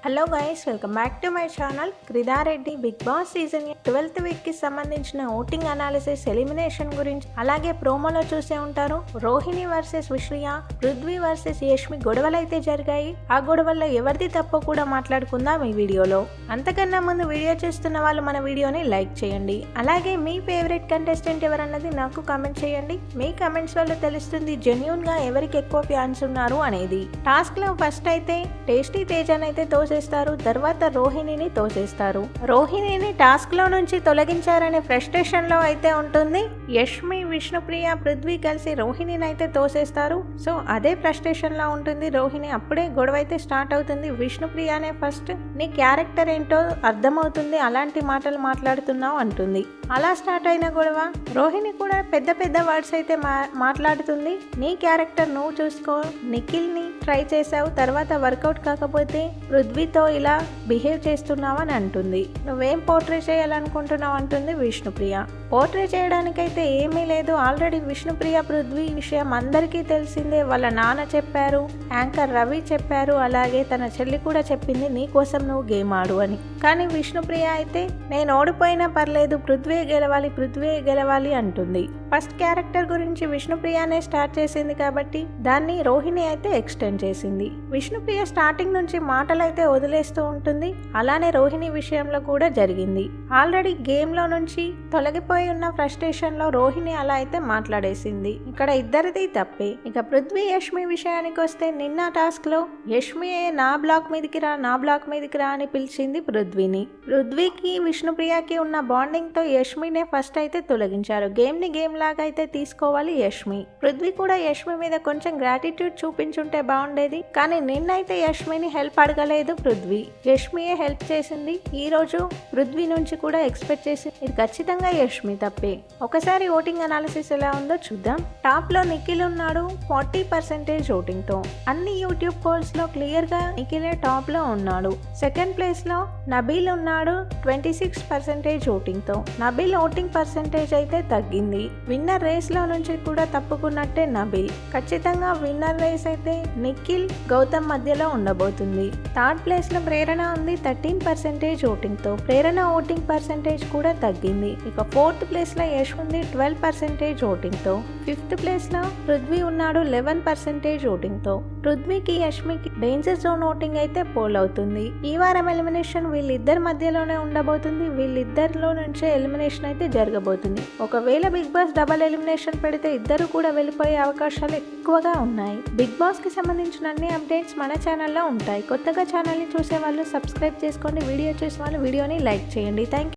Hello guys, welcome back to my channel. క్రిదారెడ్డి Bigg Boss season 12th week కి సంబంధించిన voting analysis, elimination గురించి, అలాగే ప్రోమోలో చూసే ఉంటారు. రోహిణి వర్సెస్ విశ్రియ, పృథ్వీ వర్సెస్ యష్మి గొడవలు అయితే జరిగాయి. ఆ గొడవల్లో ఎవరిది తప్పో కూడా మాట్లాడుకుందాం ఈ వీడియోలో. అంతకన్నా ముందు వీడియో చూస్తున్న వాళ్ళు మన వీడియోని లైక్ చేయండి. అలాగే మీ ఫేవరెట్ కంటెస్టెంట్ ఎవరన్నది నాకు కామెంట్ చేయండి. మీ కామెంట్స్ వల్ల తెలుస్తుంది జెన్యూన్ గా ఎవరికి ఎక్కువ ఫ్యాన్స్ ఉన్నారు అనేది. టాస్క్ లో ఫస్ట్ అయితే టేస్టీ తేజాన్ అయితే తోసేస్తారు. తర్వాత రోహిణిని తోసేస్తారు. రోహిణిని టాస్క్ లో నుంచి తొలగించారనే ఫ్రస్ట్రేషన్ లో అయితే ఉంటుంది. యష్మి, విష్ణుప్రియ, పృథ్వీ కలిసి రోహిణిని అయితే తోసేస్తారు. సో అదే ఫ్రస్ట్రేషన్ లో ఉంటుంది రోహిణి. అప్పుడే గొడవ అయితే స్టార్ట్ అవుతుంది. విష్ణుప్రియనే ఫస్ట్ నీ క్యారెక్టర్ ఏంటో అర్థమవుతుంది, అలాంటి మాటలు మాట్లాడుతున్నావు అంటుంది. అలా స్టార్ట్ అయిన గొడవ రోహిణి కూడా పెద్ద పెద్ద వర్డ్స్ అయితే మాట్లాడుతుంది. నీ క్యారెక్టర్ నువ్వు చూసుకో, నిఖిల్ ని ట్రై చేసావు, తర్వాత వర్కౌట్ కాకపోతే పృథ్వీతో ఇలా బిహేవ్ చేస్తున్నావు అని అంటుంది. నువ్వేం పోర్ట్రే చేయాలనుకుంటున్నావు అంటుంది విష్ణుప్రియ. పోర్ట్రే చేయడానికైతే ఏమీ లేదు. ఆల్రెడీ విష్ణుప్రియ పృథ్వీ విషయం అందరికీ తెలిసిందే. వాళ్ళ నాన్న చెప్పారు, యాంకర్ రవి చెప్పారు, అలాగే తన చెల్లి కూడా చెప్పింది నీ కోసం నువ్వు గేమ్ ఆడు అని. కానీ విష్ణుప్రియ అయితే నేను ఓడిపోయినా పర్లేదు, పృథ్వీ గెలవాలి అంటుంది. ఫస్ట్ క్యారెక్టర్ గురించి విష్ణుప్రియనే స్టార్ట్ చేసింది కాబట్టి దాన్ని రోహిణి అయితే ఎక్స్టెండ్ చేసింది. విష్ణుప్రియ స్టార్టింగ్ నుంచి మాటలు అయితే వదిలేస్తూ ఉంటుంది. అలానే రోహిణి విషయంలో కూడా జరిగింది. ఆల్రెడీ గేమ్ లో నుంచి తొలగిపోయి ఉన్న ఫ్రస్ట్రేషన్ లో రోహిణి అలా అయితే మాట్లాడేసింది. ఇక్కడ ఇద్దరిది తప్పే. ఇక పృథ్వీ యష్మి విషయానికి వస్తే నిన్న టాస్క్ లో యష్మి నా బ్లాక్ మీదకి రా అని పిలిచింది పృథ్వీని. పృథ్వీకి విష్ణుప్రియకి ఉన్న బాండింగ్ తో యష్మినే ఫస్ట్ అయితే తొలగించారు. గేమ్ లాగా అయితే తీసుకోవాలి యష్మి. పృథ్వీ కూడా యష్మి మీద కొంచెం గ్రాటిట్యూడ్ చూపించుంటే బాగుండేది. కానీ నిన్నైతే యష్మిని హెల్ప్ అడగలేదు పృథ్వీ, యష్మియే హెల్ప్ చేసింది. ఈ రోజు పృథ్వీ నుంచి కూడా ఎక్స్పెక్ట్ చేసింది. ఇది ఖచ్చితంగా యష్మి తప్పే. ఒకసారి ఓటింగ్ అనాలిసిస్ ఎలా ఉందో చూద్దాం. టాప్ లో నిఖిల్ ఉన్నాడు 40% ఓటింగ్ తో. అన్ని యూట్యూబ్ పోల్స్ లో క్లియర్ గా నిఖిలే టాప్ లో ఉన్నాడు. సెకండ్ ప్లేస్ లో నబీల్ ఉన్నాడు 26% ఓటింగ్ తో. నబీల్ ఓటింగ్ పర్సెంటేజ్ అయితే తగ్గింది. విన్నర్ రేస్ లో నుంచి కూడా తప్పుకున్నట్టే నబీల్. ఖచ్చితంగా విన్నర్ రేస్ అయితే నిఖిల్, గౌతమ్ మధ్యలో ఉండబోతుంది. థర్డ్ ప్లేస్ లో ప్రేరణ ఉంది 13% ఓటింగ్ తో. ప్రేరణ ఓటింగ్ పర్సెంటేజ్ కూడా తగ్గింది. ఇక ఫోర్త్ ప్లేస్ లో యష్ ఉంది 12% ఓటింగ్ తో. ఫిఫ్త్ ప్లేస్ లో పృథ్వీ ఉన్నాడు 11% ఓటింగ్ తో. పృథ్వీకి, యష్మికి డేంజర్ జోన్ ఓటింగ్ అయితే పోల్ అవుతుంది. ఈ వారం ఎలిమినేషన్ వీళ్ళిద్దరి మధ్యలోనే ఉండబోతుంది. వీళ్ళిద్దరిలో నుంచే ఎలిమినేషన్ అయితే జరగబోతుంది. ఒకవేళ బిగ్ బాస్ డబల్ ఎలిమినేషన్ పెడితే ఇద్దరు కూడా వెళ్ళిపోయే అవకాశాలు ఎక్కువగా ఉన్నాయి. బిగ్ బాస్ కి సంబంధించిన అన్ని అప్డేట్స్ మన ఛానల్లో ఉంటాయి. కొత్తగా ఛానల్ని చూసే వాళ్ళు సబ్స్క్రైబ్ చేసుకోండి. వీడియో చూసే వాళ్ళు వీడియోని లైక్ చేయండి. Thank you.